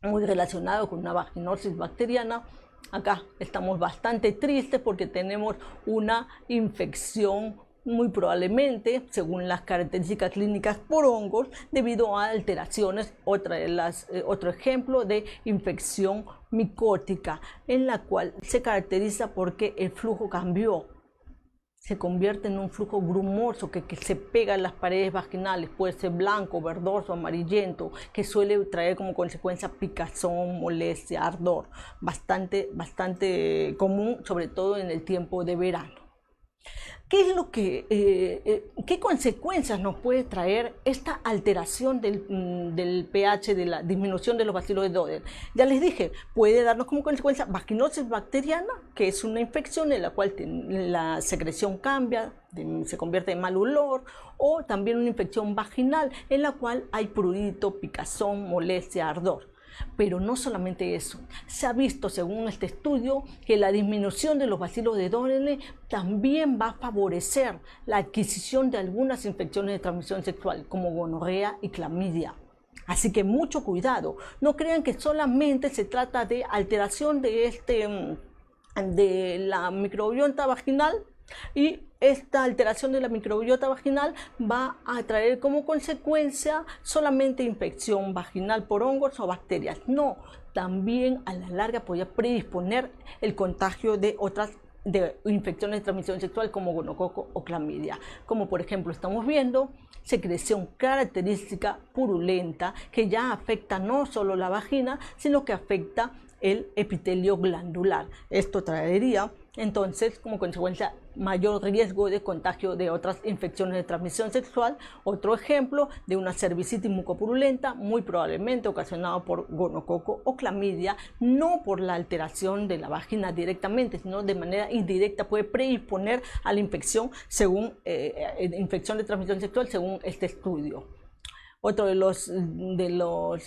muy relacionado con una vaginosis bacteriana. Acá estamos bastante tristes porque tenemos una infección muy probablemente, según las características clínicas, por hongos debido a alteraciones. Otro ejemplo de infección micótica, en la cual se caracteriza porque el flujo cambió, se convierte en un flujo grumoso que se pega a las paredes vaginales, puede ser blanco, verdoso, amarillento, que suele traer como consecuencia picazón, molestia, ardor, bastante común, sobre todo en el tiempo de verano. ¿Qué consecuencias nos puede traer esta alteración del pH, de la disminución de los bacilos de Doden? Ya les dije, puede darnos como consecuencia vaginosis bacteriana, que es una infección en la cual la secreción cambia, se convierte en mal olor, o también una infección vaginal en la cual hay prurito, picazón, molestia, ardor. Pero no solamente eso, se ha visto según este estudio que la disminución de los bacilos de Doden también va a favorecer la adquisición de algunas infecciones de transmisión sexual como gonorrea y clamidia. Así que mucho cuidado, no crean que solamente se trata de alteración de la microbiota vaginal, y esta alteración de la microbiota vaginal va a traer como consecuencia solamente infección vaginal por hongos o bacterias. No, también a la larga podría predisponer el contagio de otras infecciones de transmisión sexual como gonococo o clamidia, como por ejemplo estamos viendo secreción característica purulenta que ya afecta no solo la vagina, sino que afecta el epitelio glandular. Esto traería entonces como consecuencia mayor riesgo de contagio de otras infecciones de transmisión sexual. Otro ejemplo de una cervicitis mucopurulenta, muy probablemente ocasionado por gonococo o clamidia, no por la alteración de la vagina directamente, sino de manera indirecta puede predisponer a la infección según infección de transmisión sexual según este estudio. Otro de los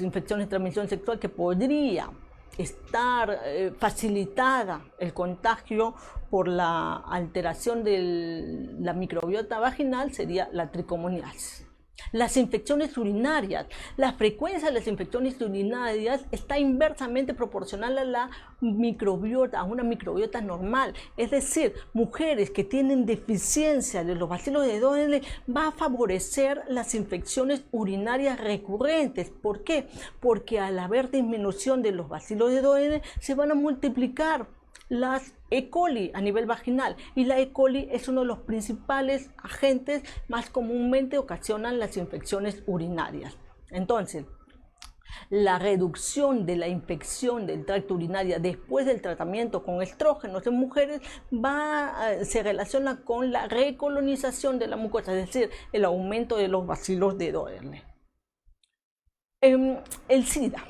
infecciones de transmisión sexual que podría estar facilitada el contagio por la alteración de la microbiota vaginal sería la tricomoniasis. Las infecciones urinarias, la frecuencia de las infecciones urinarias está inversamente proporcional a la microbiota, a una microbiota normal. Es decir, mujeres que tienen deficiencia de los bacilos de Doden va a favorecer las infecciones urinarias recurrentes. ¿Por qué? Porque al haber disminución de los bacilos de Doden se van a multiplicar las E. coli a nivel vaginal, y la E. coli es uno de los principales agentes más comúnmente ocasionan las infecciones urinarias. Entonces, la reducción de la infección del tracto urinario después del tratamiento con estrógenos en mujeres se relaciona con la recolonización de la mucosa, es decir, el aumento de los bacilos de Doden. El SIDA.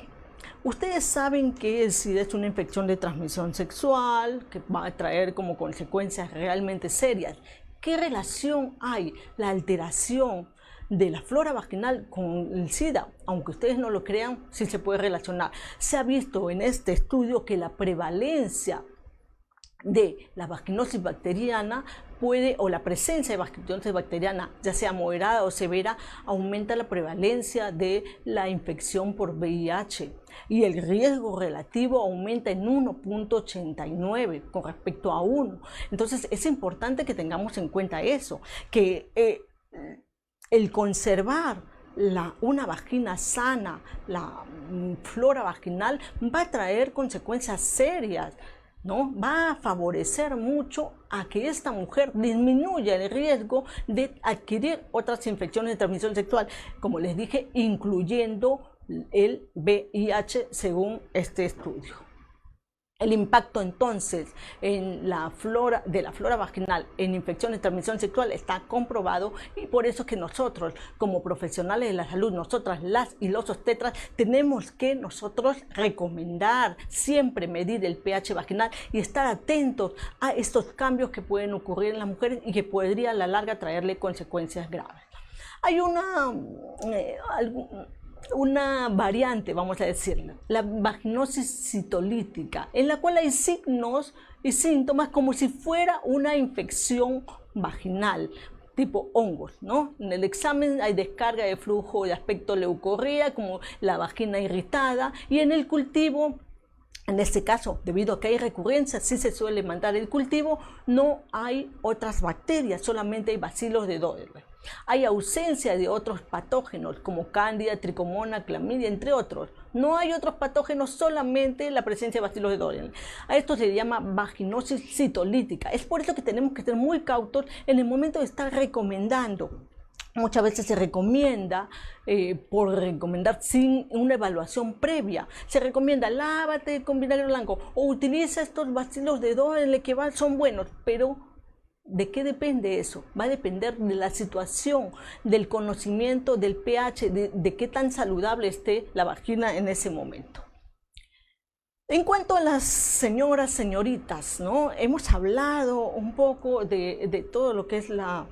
Ustedes saben que el SIDA es una infección de transmisión sexual que va a traer como consecuencias realmente serias. ¿Qué relación hay la alteración de la flora vaginal con el SIDA? Aunque ustedes no lo crean, sí se puede relacionar. Se ha visto en este estudio que la prevalencia de la vaginosis bacteriana puede, o la presencia de vaginosis bacteriana, ya sea moderada o severa, aumenta la prevalencia de la infección por VIH y el riesgo relativo aumenta en 1.89 con respecto a 1. Entonces es importante que tengamos en cuenta eso, que el conservar una vagina sana, la flora vaginal, va a traer consecuencias serias, ¿no? Va a favorecer mucho a que esta mujer disminuya el riesgo de adquirir otras infecciones de transmisión sexual, como les dije, incluyendo el VIH según este estudio. El impacto entonces en la flora vaginal en infecciones de transmisión sexual está comprobado, y por eso que nosotros como profesionales de la salud, nosotras las y los obstetras, tenemos que nosotros recomendar siempre medir el pH vaginal y estar atentos a estos cambios que pueden ocurrir en las mujeres y que podría a la larga traerle consecuencias graves. Hay una variante, vamos a decirlo, la vaginosis citolítica, en la cual hay signos y síntomas como si fuera una infección vaginal, tipo hongos, ¿no? En el examen hay descarga de flujo de aspecto leucorrea, como la vagina irritada, y en el cultivo, en este caso, debido a que hay recurrencia, sí se suele mandar el cultivo, no hay otras bacterias, solamente hay bacilos de Doerbe. Hay ausencia de otros patógenos como cándida, tricomona, clamidia, entre otros. No hay otros patógenos, solamente la presencia de bacilos de Doerbe. A esto se le llama vaginosis citolítica. Es por eso que tenemos que ser muy cautos en el momento de estar recomendando. Muchas veces se recomienda, por recomendar sin una evaluación previa, se recomienda lávate con vinagre blanco o utiliza estos bacilos de Doerbe que son buenos, pero ¿de qué depende eso? Va a depender de la situación, del conocimiento, del pH, de qué tan saludable esté la vagina en ese momento. En cuanto a las señoritas, ¿no? Hemos hablado un poco de todo lo que es la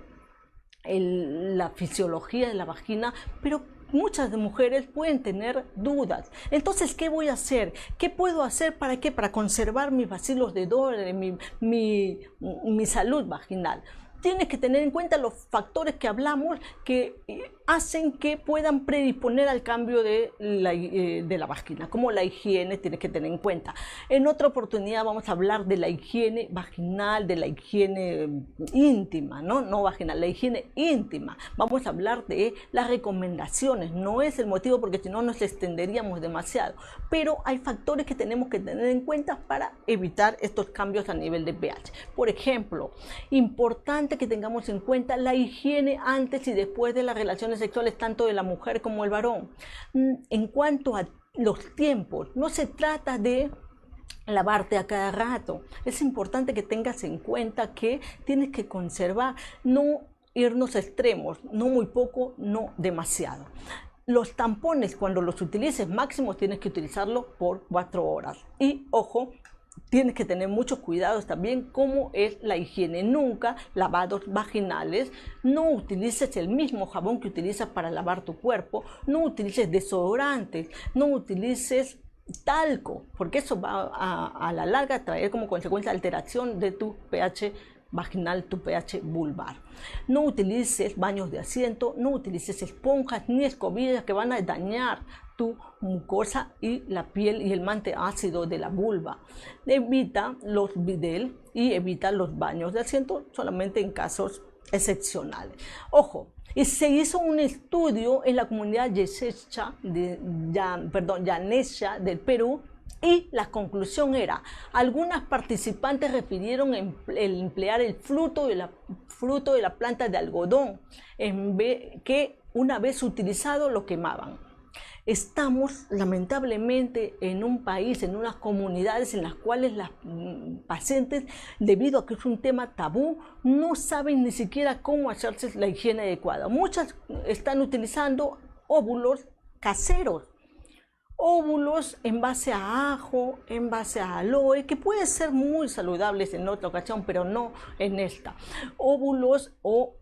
fisiología de la vagina, pero muchas mujeres pueden tener dudas. Entonces, ¿qué voy a hacer? ¿Qué puedo hacer para qué? Para conservar mis bacilos de Doerbe, mi salud vaginal. Tienes que tener en cuenta los factores que hablamos que hacen que puedan predisponer al cambio de la vagina, como la higiene, tienes que tener en cuenta. En otra oportunidad vamos a hablar de la higiene vaginal, de la higiene íntima, no vaginal, la higiene íntima. Vamos a hablar de las recomendaciones, no es el motivo porque si no nos extenderíamos demasiado, pero hay factores que tenemos que tener en cuenta para evitar estos cambios a nivel de pH. Por ejemplo, importante que tengamos en cuenta la higiene antes y después de las relaciones sexuales, tanto de la mujer como el varón. En cuanto a los tiempos, no se trata de lavarte a cada rato. Es importante que tengas en cuenta que tienes que conservar, no irnos a extremos, no muy poco, no demasiado. Los tampones, cuando los utilices máximo, tienes que utilizarlo por 4 horas. Y ojo, tienes que tener muchos cuidados también, como es la higiene. Nunca lavados vaginales, no utilices el mismo jabón que utilizas para lavar tu cuerpo, no utilices desodorantes, no utilices talco, porque eso va a la larga a traer como consecuencia alteración de tu pH vaginal, tu pH vulvar. No utilices baños de asiento, no utilices esponjas ni escobillas que van a dañar tu mucosa y la piel y el manto ácido de la vulva. Evita los bidel y evita los baños de asiento solamente en casos excepcionales. Ojo, y se hizo un estudio en la comunidad Yanesha del Perú, y la conclusión era, algunas participantes refirieron emplear el fruto de la planta de algodón, en vez que una vez utilizado lo quemaban. Estamos lamentablemente en un país, en unas comunidades en las cuales las pacientes, debido a que es un tema tabú, no saben ni siquiera cómo hacerse la higiene adecuada. Muchas están utilizando óvulos caseros, óvulos en base a ajo, en base a aloe, que pueden ser muy saludables en otra ocasión, pero no en esta. Óvulos o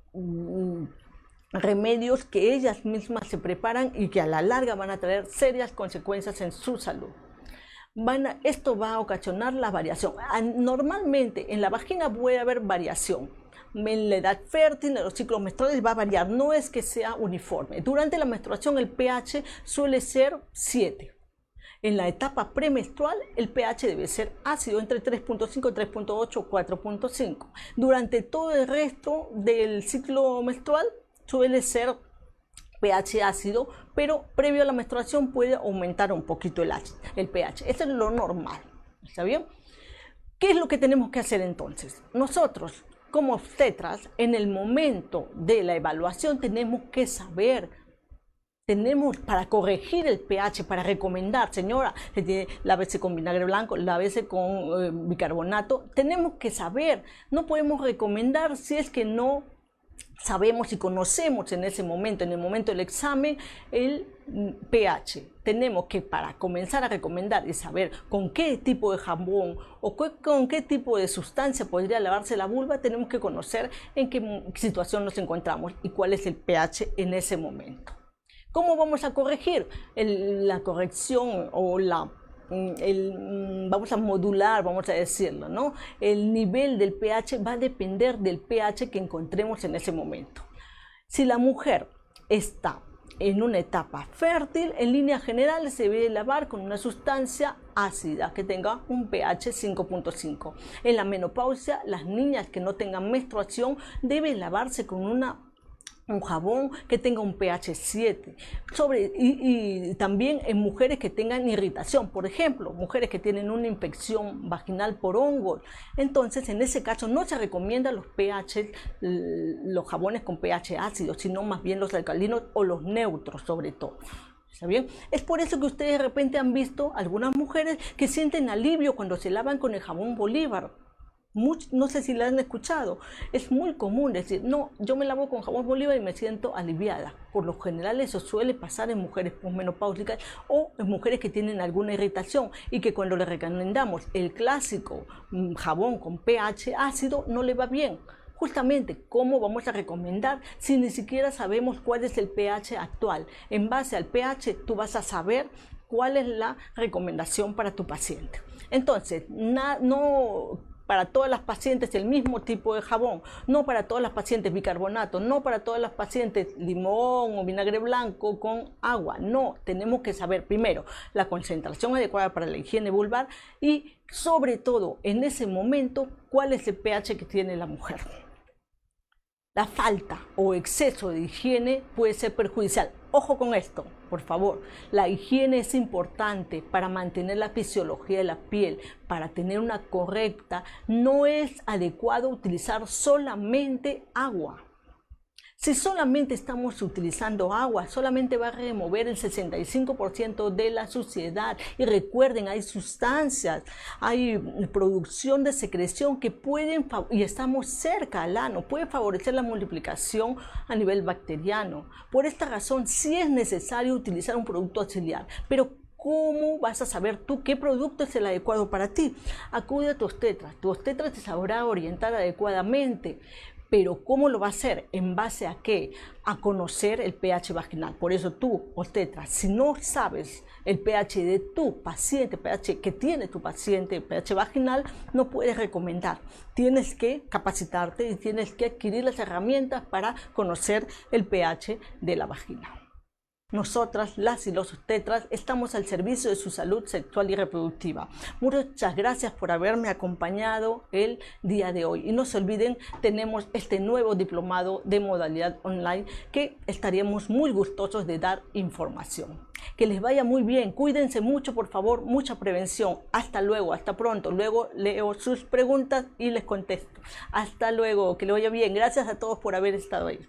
remedios que ellas mismas se preparan y que a la larga van a traer serias consecuencias en su salud. esto va a ocasionar la variación. Normalmente en la vagina puede haber variación. En la edad fértil, en los ciclos menstruales va a variar, no es que sea uniforme. Durante la menstruación el pH suele ser 7. En la etapa premenstrual el pH debe ser ácido entre 3.5, 3.8, 4.5. Durante todo el resto del ciclo menstrual suele ser pH ácido, pero previo a la menstruación puede aumentar un poquito el pH. Eso es lo normal, ¿está bien? ¿Qué es lo que tenemos que hacer entonces? Nosotros, como obstetras, en el momento de la evaluación tenemos que saber, para corregir el pH, para recomendar, señora, lávese con vinagre blanco, lávese con bicarbonato, tenemos que saber, no podemos recomendar si es que no sabemos y conocemos en ese momento, en el momento del examen, el pH. Tenemos que, para comenzar a recomendar y saber con qué tipo de jabón o con qué tipo de sustancia podría lavarse la vulva, tenemos que conocer en qué situación nos encontramos y cuál es el pH en ese momento. ¿Cómo vamos a corregir? La corrección o vamos a modular, vamos a decirlo, ¿no? El nivel del pH va a depender del pH que encontremos en ese momento. Si la mujer está en una etapa fértil, en línea general se debe lavar con una sustancia ácida que tenga un pH 5.5. En la menopausia, las niñas que no tengan menstruación deben lavarse con un jabón que tenga un pH 7, y también en mujeres que tengan irritación, por ejemplo, mujeres que tienen una infección vaginal por hongos. Entonces, en ese caso no se recomienda los jabones con pH ácido, sino más bien los alcalinos o los neutros sobre todo. ¿Está bien? Es por eso que ustedes de repente han visto algunas mujeres que sienten alivio cuando se lavan con el jabón Bolívar. No sé si la han escuchado, es muy común decir, no, yo me lavo con jabón Bolívar y me siento aliviada. Por lo general eso suele pasar en mujeres posmenopáusicas o en mujeres que tienen alguna irritación y que cuando le recomendamos el clásico jabón con pH ácido no le va bien. Justamente, ¿cómo vamos a recomendar si ni siquiera sabemos cuál es el pH actual? En base al pH tú vas a saber cuál es la recomendación para tu paciente. Entonces, no para todas las pacientes el mismo tipo de jabón, no para todas las pacientes bicarbonato, no para todas las pacientes limón o vinagre blanco con agua. No, tenemos que saber primero la concentración adecuada para la higiene vulvar y sobre todo en ese momento cuál es el pH que tiene la mujer. La falta o exceso de higiene puede ser perjudicial. Ojo con esto, por favor. La higiene es importante para mantener la fisiología de la piel, para tener una correcta. No es adecuado utilizar solamente agua. Si solamente estamos utilizando agua, solamente va a remover el 65% de la suciedad. Y recuerden, hay sustancias, hay producción de secreción que pueden, y estamos cerca al ano, puede favorecer la multiplicación a nivel bacteriano. Por esta razón, sí es necesario utilizar un producto auxiliar, pero ¿cómo vas a saber tú qué producto es el adecuado para ti? Acude a tu obstetra te sabrá orientar adecuadamente. Pero ¿cómo lo va a hacer? ¿En base a qué? A conocer el pH vaginal. Por eso tú, obstetra, si no sabes el pH de tu paciente, pH que tiene tu paciente, pH vaginal, no puedes recomendar. Tienes que capacitarte y tienes que adquirir las herramientas para conocer el pH de la vagina. Nosotras, las y los obstetras, estamos al servicio de su salud sexual y reproductiva. Muchas gracias por haberme acompañado el día de hoy. Y no se olviden, tenemos este nuevo diplomado de modalidad online que estaríamos muy gustosos de dar información. Que les vaya muy bien, cuídense mucho, por favor, mucha prevención. Hasta luego, hasta pronto. Luego leo sus preguntas y les contesto. Hasta luego, que les vaya bien. Gracias a todos por haber estado ahí.